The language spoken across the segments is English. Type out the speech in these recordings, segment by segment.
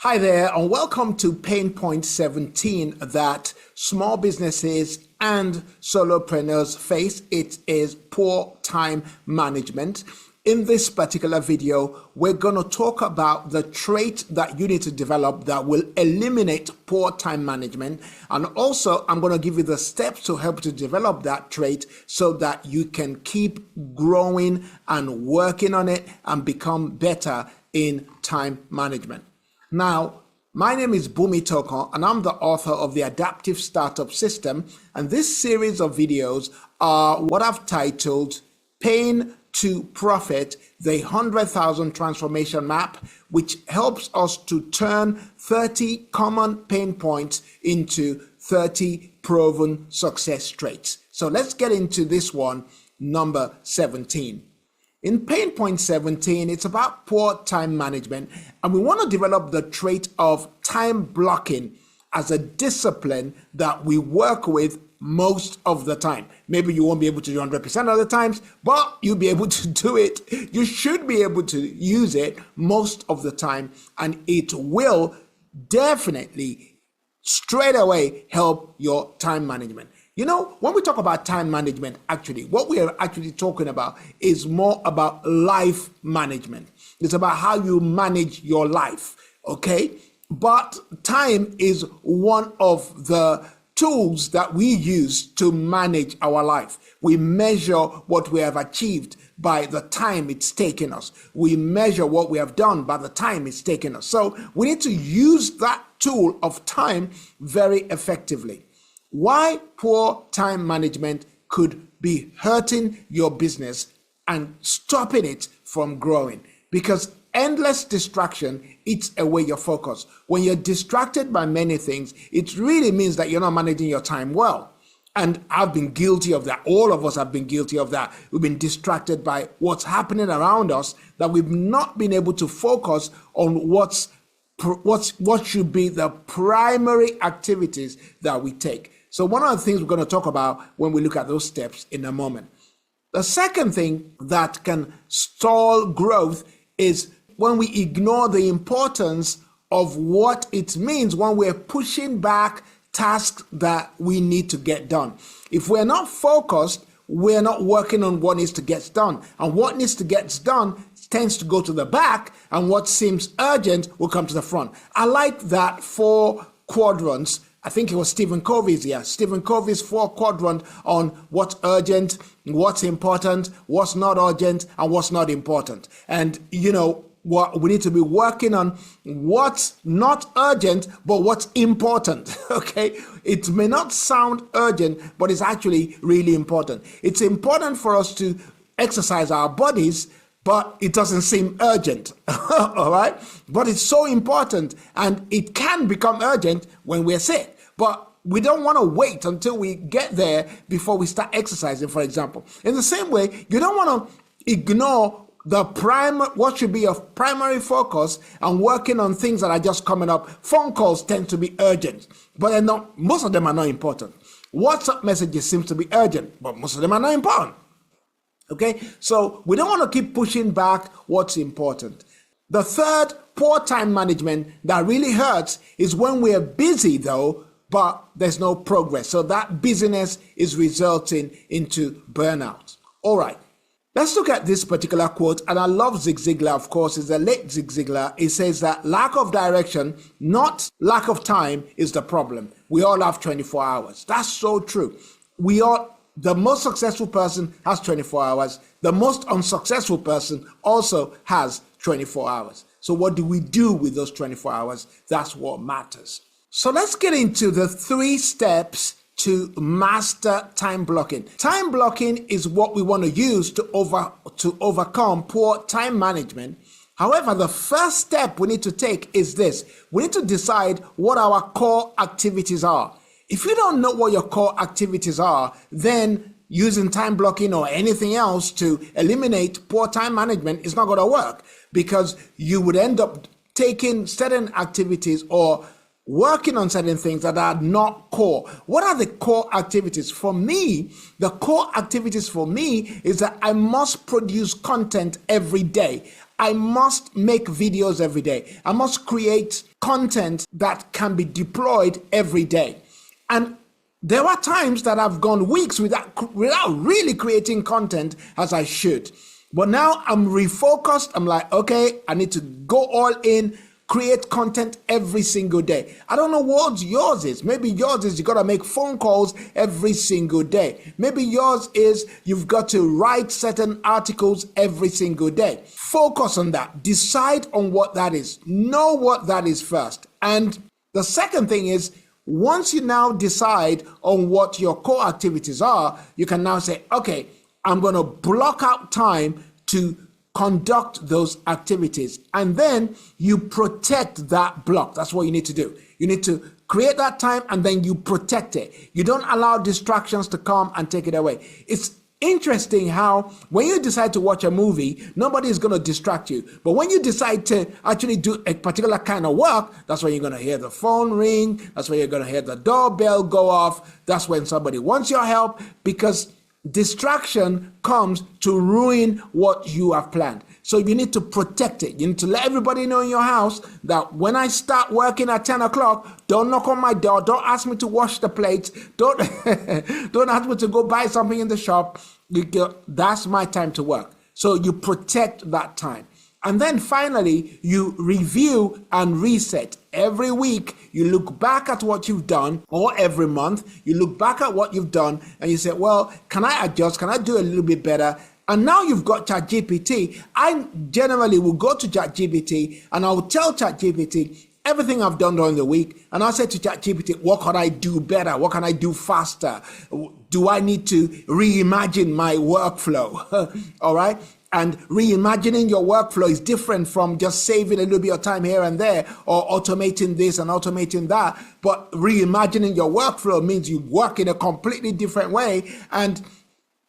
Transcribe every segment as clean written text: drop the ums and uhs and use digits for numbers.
Hi there, and welcome to Pain Point 17 that small businesses and solopreneurs face. It is poor time management. In this particular video, we're going to talk about the trait that you need to develop that will eliminate poor time management. And also, I'm going to give you the steps to help to develop that trait so that you can keep growing and working on it and become better in time management. Now, my name is Boomy Tokan, and I'm the author of the Adaptive Startup System. And this series of videos are what I've titled Pain to Profit, the 100,000 Transformation Map, which helps us to turn 30 common pain points into 30 proven success traits. So let's get into this one, number 17. In Pain Point 17, it's about poor time management, and we want to develop the trait of time blocking as a discipline that we work with most of the time. Maybe you won't be able to do 100% of the times, but you'll be able to do it. You should be able to use it most of the time, and it will definitely straight away help your time management. You know, when we talk about time management, actually, what we are actually talking about is more about life management. It's about how you manage your life, okay? But time is one of the tools that we use to manage our life. We measure what we have achieved by the time it's taken us. We measure what we have done by the time it's taken us. So we need to use that tool of time very effectively. Why poor time management could be hurting your business and stopping it from growing. Because endless distraction eats away your focus. When you're distracted by many things, it really means that you're not managing your time well. And I've been guilty of that. All of us have been guilty of that. We've been distracted by what's happening around us, that we've not been able to focus on what should be the primary activities that we take. So one of the things we're going to talk about when we look at those steps in a moment. The second thing that can stall growth is when we ignore the importance of what it means when we're pushing back tasks that we need to get done. If we're not focused, we're not working on what needs to get done. And what needs to get done tends to go to the back, and what seems urgent will come to the front. I like that 4 quadrants. I think it was Stephen Covey's, Stephen Covey's 4 quadrant on what's urgent, what's important, what's not urgent, and what's not important. And, you know, what we need to be working on what's not urgent, but what's important, okay? It may not sound urgent, but it's actually really important. It's important for us to exercise our bodies, but it doesn't seem urgent, all right? But it's so important, and it can become urgent when we're sick. But we don't want to wait until we get there before we start exercising, for example. In the same way, you don't want to ignore what should be your primary focus and working on things that are just coming up. Phone calls tend to be urgent, but they're not, most of them are not important. WhatsApp messages seem to be urgent, but most of them are not important. Okay, so we don't want to keep pushing back what's important. The third poor time management that really hurts is when we're busy though, but there's no progress. So that busyness is resulting into burnout. All right, let's look at this particular quote. And I love Zig Ziglar, of course, it's the late Zig Ziglar. It says that lack of direction, not lack of time, is the problem. We all have 24 hours. That's so true. The most successful person has 24 hours. The most unsuccessful person also has 24 hours. So what do we do with those 24 hours? That's what matters. So let's get into the 3 steps to master time blocking. Time blocking is what we want to use to overcome poor time management. However, the first step we need to take is this. We need to decide what our core activities are. If you don't know what your core activities are, then using time blocking or anything else to eliminate poor time management is not going to work, because you would end up taking certain activities or working on certain things that are not core. What are the core activities? For me, the core activities for me is that I must produce content every day. I must make videos every day. I must create content that can be deployed every day. And there are times that I've gone weeks without really creating content as I should. But now I'm refocused. I'm like, okay, I need to go all in, create content every single day. I don't know what yours is. Maybe yours is you got to make phone calls every single day. Maybe yours is you've got to write certain articles every single day. Focus on that. Decide on what that is. Know what that is first. And the second thing is, once you now decide on what your core activities are, you can now say, okay, I'm going to block out time to conduct those activities. And then you protect that block. That's what you need to do. You need to create that time and then you protect it. You don't allow distractions to come and take it away. It's interesting how when you decide to watch a movie, nobody is going to distract you. But when you decide to actually do a particular kind of work, that's when you're going to hear the phone ring. That's when you're going to hear the doorbell go off. That's when somebody wants your help, because distraction comes to ruin what you have planned. So you need to protect it. You need to let everybody know in your house that when I start working at 10 o'clock, don't knock on my door. Don't ask me to wash the plates. Don't ask me to go buy something in the shop. That's my time to work. So you protect that time. And then finally, you review and reset. Every week, you look back at what you've done, or every month, you look back at what you've done and you say, well, can I adjust? Can I do a little bit better? And now you've got ChatGPT. I generally will go to ChatGPT and I will tell ChatGPT everything I've done during the week. And I'll say to ChatGPT, what can I do better? What can I do faster? Do I need to reimagine my workflow? All right. And reimagining your workflow is different from just saving a little bit of time here and there, or automating this and automating that. But reimagining your workflow means you work in a completely different way. And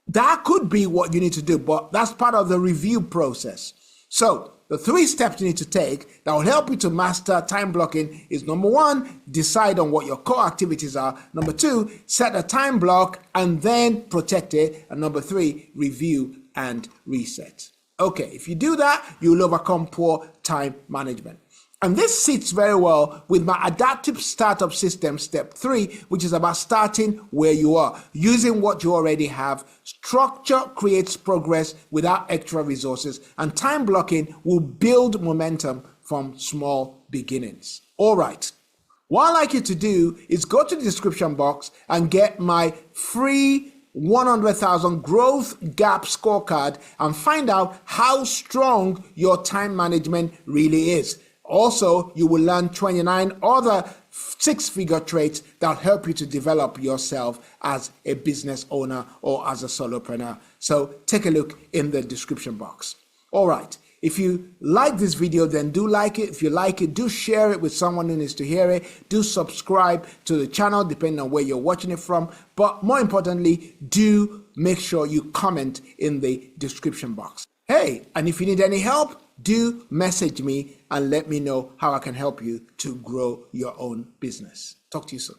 that could be what you need to do, but that's part of the review process. So the 3 steps you need to take that will help you to master time blocking is: number 1, decide on what your core activities are. Number 2, set a time block and then protect it. And number 3, review and reset. Okay, if you do that, you'll overcome poor time management. And this sits very well with my adaptive startup system, step 3, which is about starting where you are, using what you already have. Structure creates progress without extra resources, and time blocking will build momentum from small beginnings. All right. What I'd like you to do is go to the description box and get my free 100,000 growth gap scorecard and find out how strong your time management really is. Also, you will learn 29 other 6-figure traits that help you to develop yourself as a business owner or as a solopreneur. So take a look in the description box. All right. If you like this video, then do like it. If you like it, do share it with someone who needs to hear it. Do subscribe to the channel, depending on where you're watching it from. But more importantly, do make sure you comment in the description box. Hey, and if you need any help, do message me and let me know how I can help you to grow your own business. Talk to you soon.